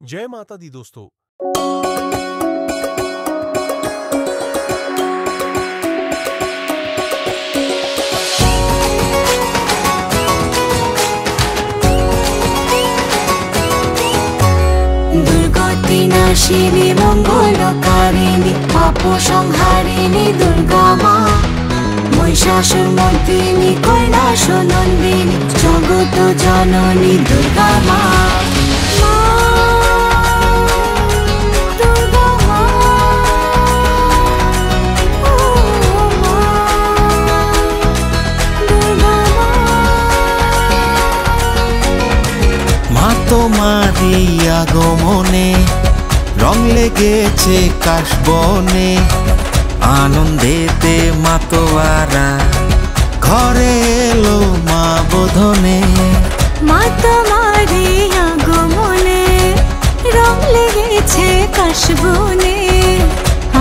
जय माता दी दोस्तों। दुर्गतिनाशिनी मंगलकारिणी पाप संहारिणी दुर्गा मा महिषासुरमर्दिनी कैलास नंदिनी जगत जननी दुर्गा मा তোমারি আগমনে রং লেগেছে কাশবনে আনন্দেতে মাতোয়ারা ঘরে এলো মা বোধনে মা তোমারি আগমনে রং লেগেছে কাশবনে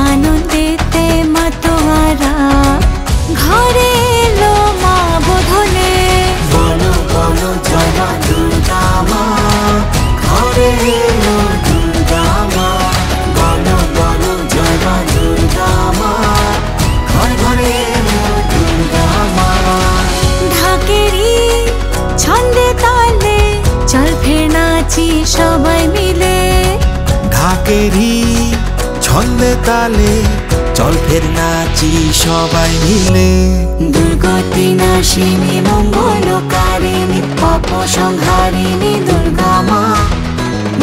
আনন্দেতে মাতোয়ারা ঘরে এলো মা বোধনে বলো বলো জয় মা দুর্গা মা ঘরে এলো দুর্গা মা বলো বলো জয় মা দুর্গা মা ঘরে ঘরে এলো দুর্গা মা ঢাকেরি ছন্দে তালে চল ফের নাচি সবাই মিলে ঢাকেরি ছন্দে তালে চল ফের নাচি সবাই মিলে দুর্গতিনাশিনী মঙ্গলকারিণী পাপ সংহারিণী দুর্গা মা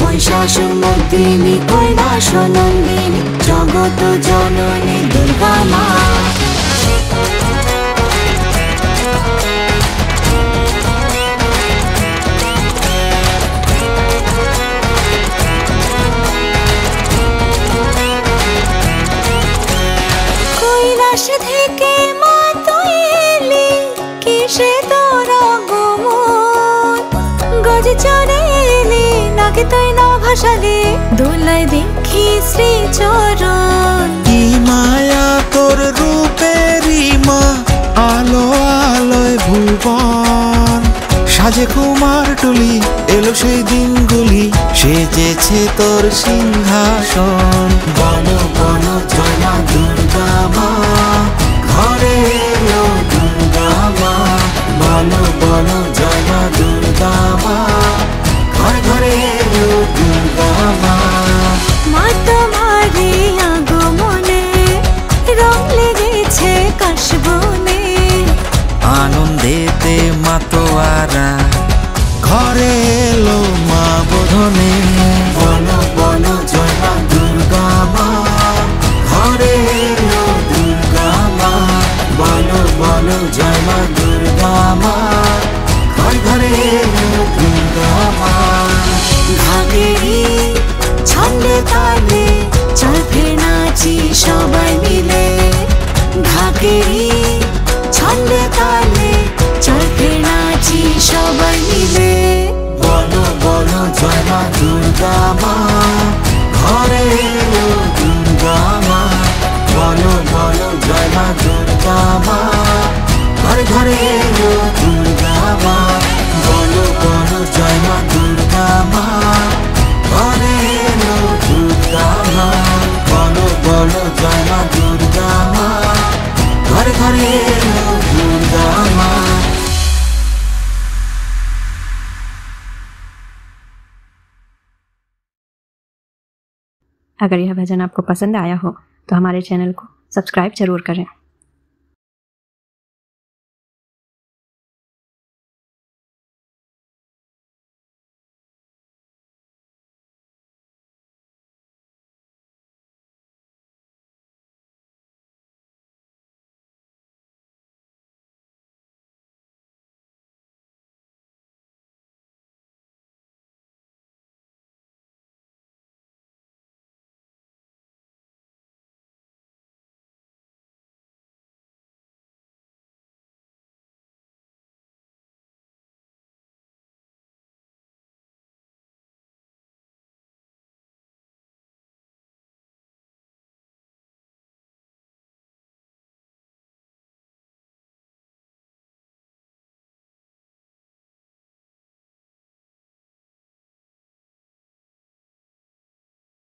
महिषासुरमर्दिनी कैलास नंदिनी जगत जननी दुर्गा मा কৈলাস থেকে মা তুই এলি কিসে তোর আগমন গজ চড়ে এলি নাকি তুই না ভাসালে দোলায় দেখি শ্রী চরণ কি মায়া তোর রূপেরই মা আলো আলোয় ভুবন সাজে কুমার টুলি এলো সেই দিনগুলি সেজেছে তোর সিংহাসন বলো বলো জয় মা দুর্গা মা ঘরে এলো দুর্গা মা বলো বলো জয় মা দুর্গা মা ঘরে ঘরে এলো দুর্গা মা মা তোমারি আগমনে রং লেগেছে কাশবনে আনন্দেতে মাতোয়ারা ঘরে এলো মা বোধনে বলো বলো জয় মা দুর্গা মা ঘরে এলো দুর্গা মা বলো বলো জয় মা দুর্গা মা ঘরে ঘরে এলো দুর্গা মা ঢাকেরি ছন্দে তালে চল ফের নাচি সবাই মিলে ঢাকেরি ছন্দে তালে চল ফের নাচি সবাই মিলে বলো বলো জয় মা দুর্গা মা ঘরে এলো দুর্গা মা বলো বলো জয় মা দুর্গা মা ঘরে ঘরে এলো দুর্গা মা বলো বলো জয় মা দুর্গা মা ঘরে এলো দুর্গা মা বলো বলো জয় মা দুর্গা মা ঘরে ঘরে এলো দুর্গা মা। अगर यह भजन आपको पसंद आया हो तो हमारे चैनल को सब्सक्राइब जरूर करें।